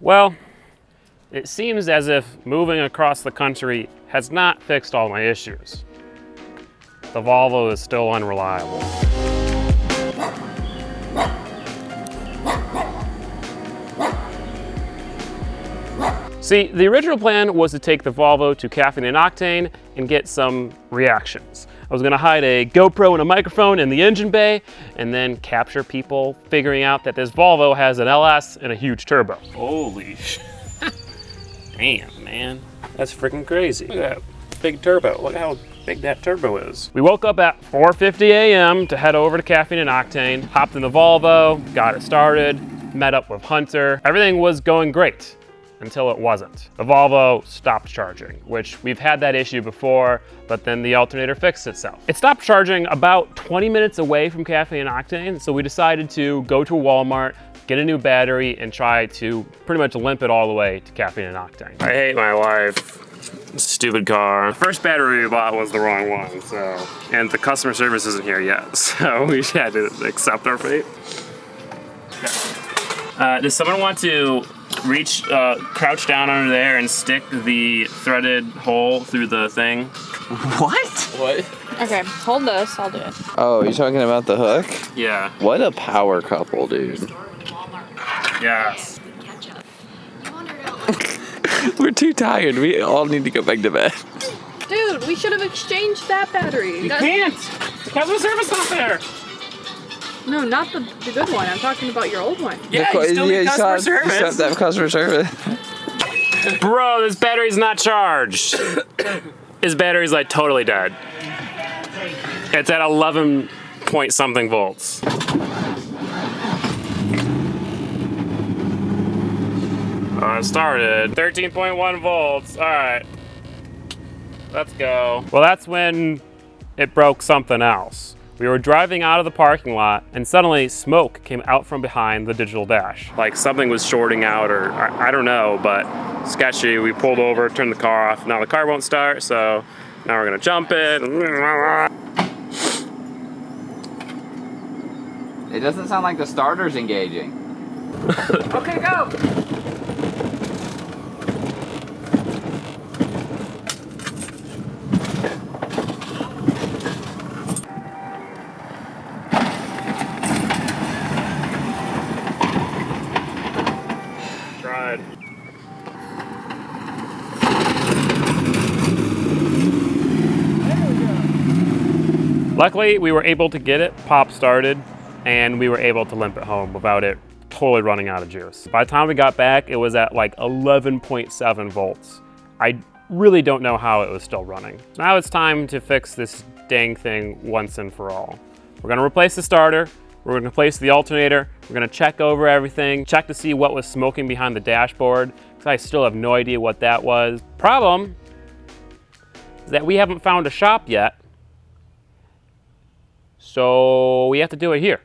Well, it seems as if moving across the country has not fixed all my issues. The Volvo is still unreliable. See, the original plan was to take the Volvo to Caffeine and Octane and get some reactions. I was gonna hide a GoPro and a microphone in the engine bay and then capture people figuring out that this Volvo has an LS and a huge turbo. Holy damn, man. That's freaking crazy. Look at that big turbo. Look how big that turbo is. We woke up at 4:50 a.m. to head over to Caffeine and Octane, hopped in the Volvo, got it started, met up with Hunter. Everything was going great until it wasn't. The Volvo stopped charging, which we've had that issue before, but then the alternator fixed itself. It stopped charging about 20 minutes away from Caffeine and Octane, so we decided to go to Walmart, get a new battery, and try to pretty much limp it all the way to Caffeine and Octane. I hate my life. Stupid car. The first battery we bought was the wrong one, so, and the customer service isn't here yet, so we had to accept our fate. Does someone want to crouch down under there and stick the threaded hole through the thing? What? Okay, hold this, I'll do it. Oh, you're talking about the hook? Yeah. What a power couple, dude. Yes. We're too tired. We all need to go back to bed. Dude, we should have exchanged that battery. You can't! The customer service not there! No, not the good one. I'm talking about your old one. Yeah, you still need customer service. You still have to have customer service. Bro, this battery's not charged. His battery's like totally dead. It's at 11 point something volts. It started 13.1 volts. All right, let's go. Well, that's when it broke something else. We were driving out of the parking lot and suddenly smoke came out from behind the digital dash. Like something was shorting out, or I don't know, but sketchy. We pulled over, turned the car off. Now the car won't start, so now we're gonna jump it. It doesn't sound like the starter's engaging. Okay, go. Luckily, we were able to get it pop started, and we were able to limp it home without it totally running out of juice. By the time we got back, it was at like 11.7 volts. I really don't know how it was still running. Now it's time to fix this dang thing once and for all. We're gonna replace the starter, we're gonna replace the alternator, we're gonna check over everything, check to see what was smoking behind the dashboard, because I still have no idea what that was. Problem is that we haven't found a shop yet, so we have to do it here.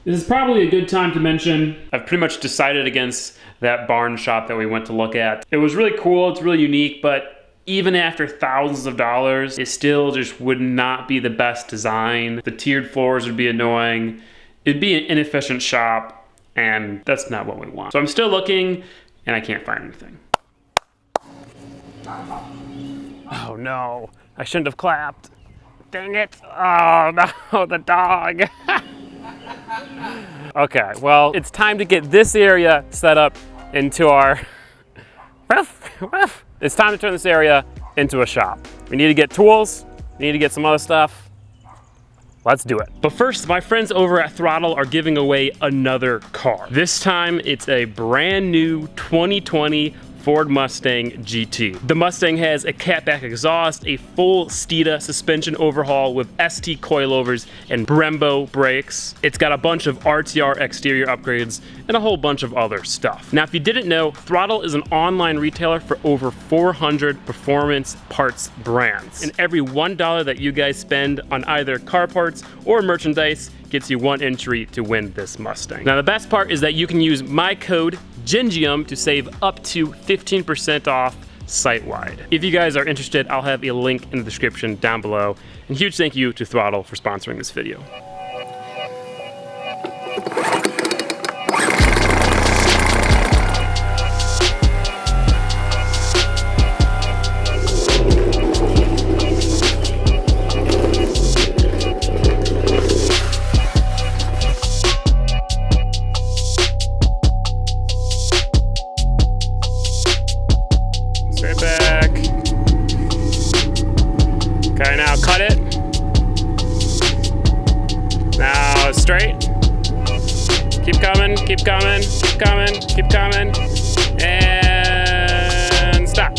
This is probably a good time to mention, I've pretty much decided against that barn shop that we went to look at. It was really cool, it's really unique, but even after thousands of dollars, it still just would not be the best design. The tiered floors would be annoying. It'd be an inefficient shop, and that's not what we want. So I'm still looking, and I can't find anything. Oh no, I shouldn't have clapped. Dang it. Oh no, the dog. Okay, well, it's time to get this area set up into our, it's time to turn this area into a shop. We need to get tools, we need to get some other stuff. Let's do it. But first, my friends over at Throttle are giving away another car. This time, it's a brand new 2020 Ford Mustang GT. The Mustang has a catback exhaust, a full Steeda suspension overhaul with ST coilovers and Brembo brakes. It's got a bunch of RTR exterior upgrades and a whole bunch of other stuff. Now, if you didn't know, Throttle is an online retailer for over 400 performance parts brands. And every $1 that you guys spend on either car parts or merchandise gets you one entry to win this Mustang. Now, the best part is that you can use my code Gingium to save up to 15% off site-wide. If you guys are interested, I'll have a link in the description down below. And huge thank you to Throttle for sponsoring this video. Cut it. Now straight. Keep coming, keep coming, keep coming, keep coming. And stop.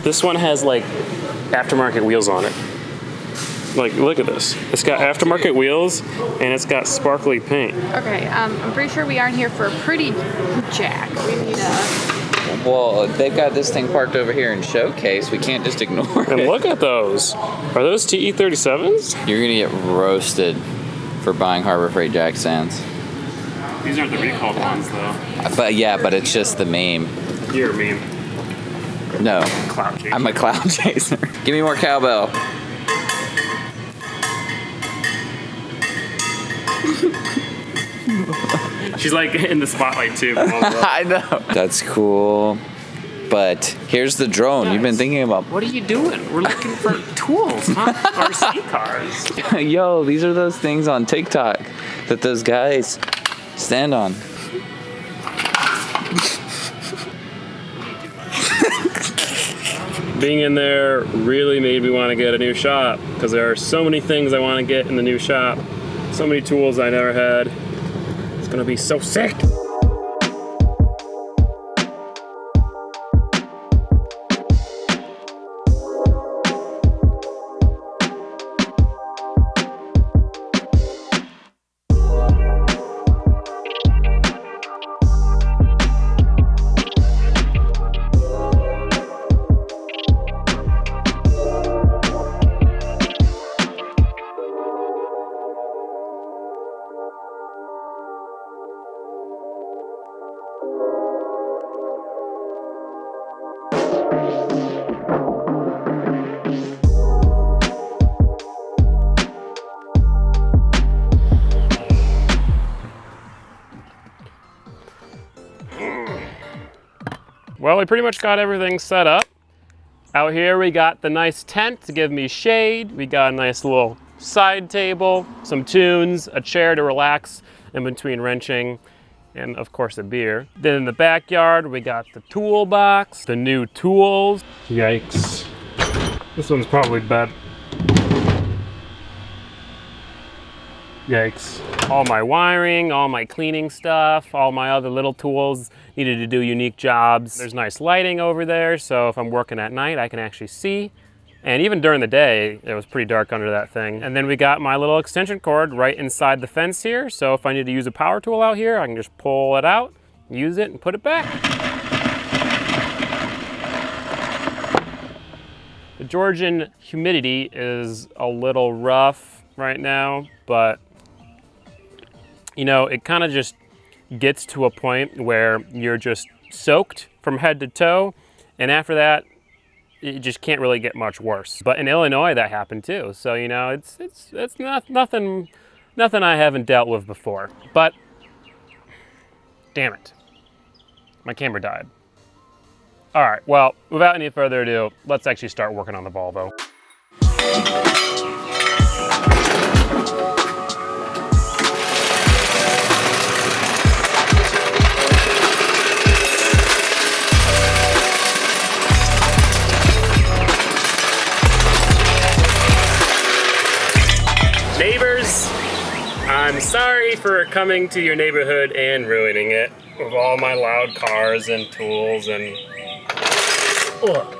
This one has like aftermarket wheels on it. Like, look at this. It's got aftermarket wheels and it's got sparkly paint. Okay, I'm pretty sure we aren't here for a pretty jack. We need a... Well, they've got this thing parked over here in showcase. We can't just ignore it. And look at those. Are those TE37s? You're gonna get roasted for buying Harbor Freight jack stands. These aren't the recalled ones though. But yeah, but it's just the meme. You're a meme. No, Cloud chaser. I'm a cloud chaser. Give me more cowbell. She's like in the spotlight too. I know. That's cool. But here's the drone. You've been thinking about. What are you doing? We're looking for tools, not RC cars. Yo, these are those things on TikTok that those guys stand on. Being in there really made me want to get a new shop because there are so many things I want to get in the new shop. So many tools I never had. It's gonna be so sick. Well, we pretty much got everything set up. Out here we got the nice tent to give me shade. We got a nice little side table, some tunes, a chair to relax in between wrenching, and of course a beer. Then in the backyard we got the toolbox, the new tools. Yikes. This one's probably bad. Yikes. All my wiring, all my cleaning stuff, all my other little tools needed to do unique jobs. There's nice lighting over there, so if I'm working at night, I can actually see. And even during the day, it was pretty dark under that thing. And then we got my little extension cord right inside the fence here, so if I need to use a power tool out here, I can just pull it out, use it, and put it back. The Georgian humidity is a little rough right now, but you know, it kind of just gets to a point where you're just soaked from head to toe, and after that, it just can't really get much worse. But in Illinois, that happened too. So you know, it's not nothing I haven't dealt with before. But damn it, my camera died. All right, well, without any further ado, let's actually start working on the Volvo. Neighbors, for coming to your neighborhood and ruining it with all my loud cars and tools and... Ugh.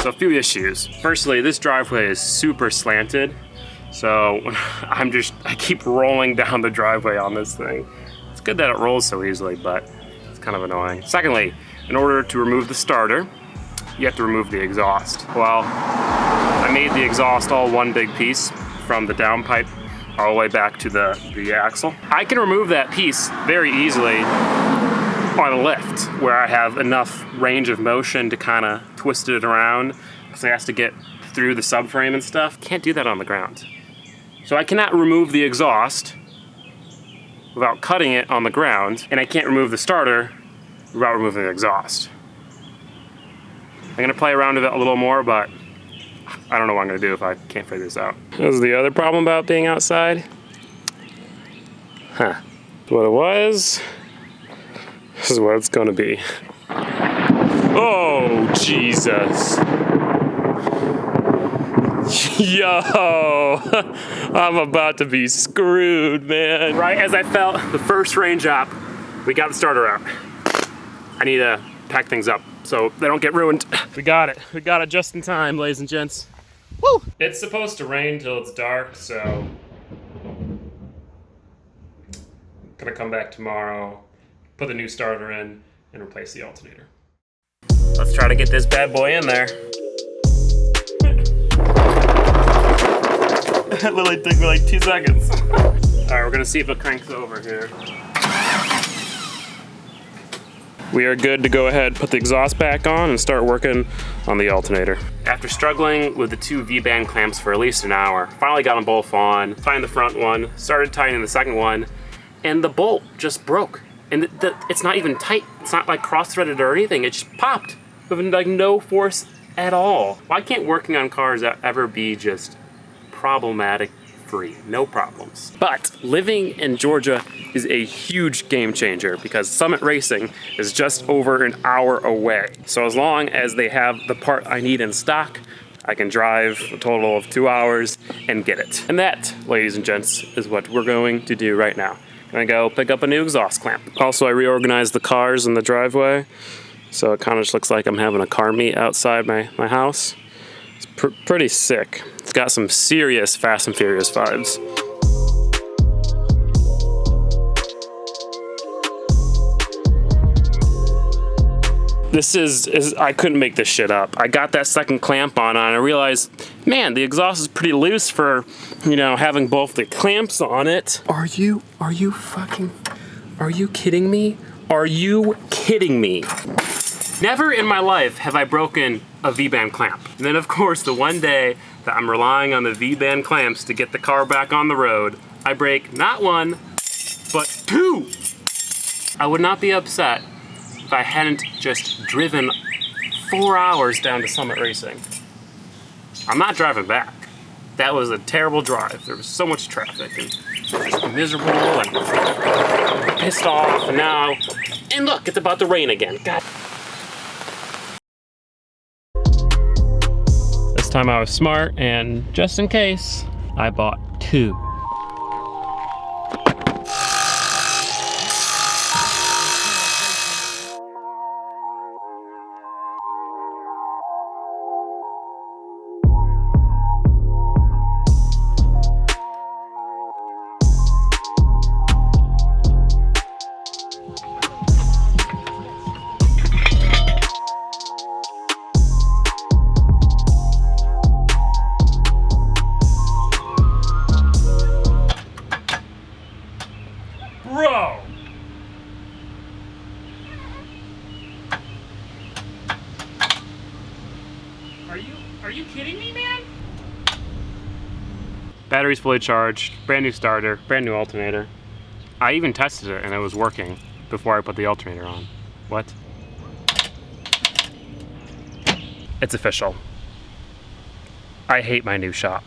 So a few issues. Firstly, this driveway is super slanted. So I keep rolling down the driveway on this thing. It's good that it rolls so easily, but it's kind of annoying. Secondly, in order to remove the starter, you have to remove the exhaust. Well, I made the exhaust all one big piece from the downpipe all the way back to the axle. I can remove that piece very easily on a lift where I have enough range of motion to kind of twist it around because it has to get through the subframe and stuff. Can't do that on the ground. So I cannot remove the exhaust without cutting it on the ground, and I can't remove the starter without removing the exhaust. I'm gonna play around with it a little more, but I don't know what I'm gonna do if I can't figure this out. This is the other problem about being outside. Huh. What it was, this is what it's gonna be. Oh, Jesus. Yo, I'm about to be screwed, man. Right as I felt the first range up, we got the starter out. I need to pack things up so they don't get ruined. We got it. We got it just in time, ladies and gents. Woo! It's supposed to rain till it's dark, so I'm gonna come back tomorrow, put the new starter in, and replace the alternator. Let's try to get this bad boy in there. It literally took me like 2 seconds. All right, we're gonna see if it cranks over here. We are good to go ahead, put the exhaust back on and start working on the alternator. After struggling with the 2 V-band clamps for at least an hour, finally got them both on, tightened the front one, started tightening the second one, and the bolt just broke. And it's not even tight. It's not like cross-threaded or anything. It just popped with like no force at all. Why can't working on cars ever be just problematic free? No problems. But living in Georgia is a huge game changer because Summit Racing is just over an hour away. So as long as they have the part I need in stock, I can drive a total of 2 hours and get it. And that, ladies and gents, is what we're going to do right now. I'm gonna go pick up a new exhaust clamp. Also, I reorganized the cars in the driveway, so it kind of just looks like I'm having a car meet outside my house. It's pretty sick. It's got some serious Fast and Furious vibes. This is I couldn't make this shit up. I got that second clamp on and I realized, man, the exhaust is pretty loose for, you know, having both the clamps on it. Are you kidding me? Are you kidding me? Never in my life have I broken a V-band clamp. And then of course, the one day that I'm relying on the V-band clamps to get the car back on the road, I break not 1, but 2. I would not be upset if I hadn't just driven 4 hours down to Summit Racing. I'm not driving back. That was a terrible drive. There was so much traffic and just miserable and pissed off and now, and look, it's about to rain again. God. This time I was smart and just in case, I bought 2. Battery's fully charged, brand new starter, brand new alternator. I even tested it and it was working before I put the alternator on. What? It's official. I hate my new shop.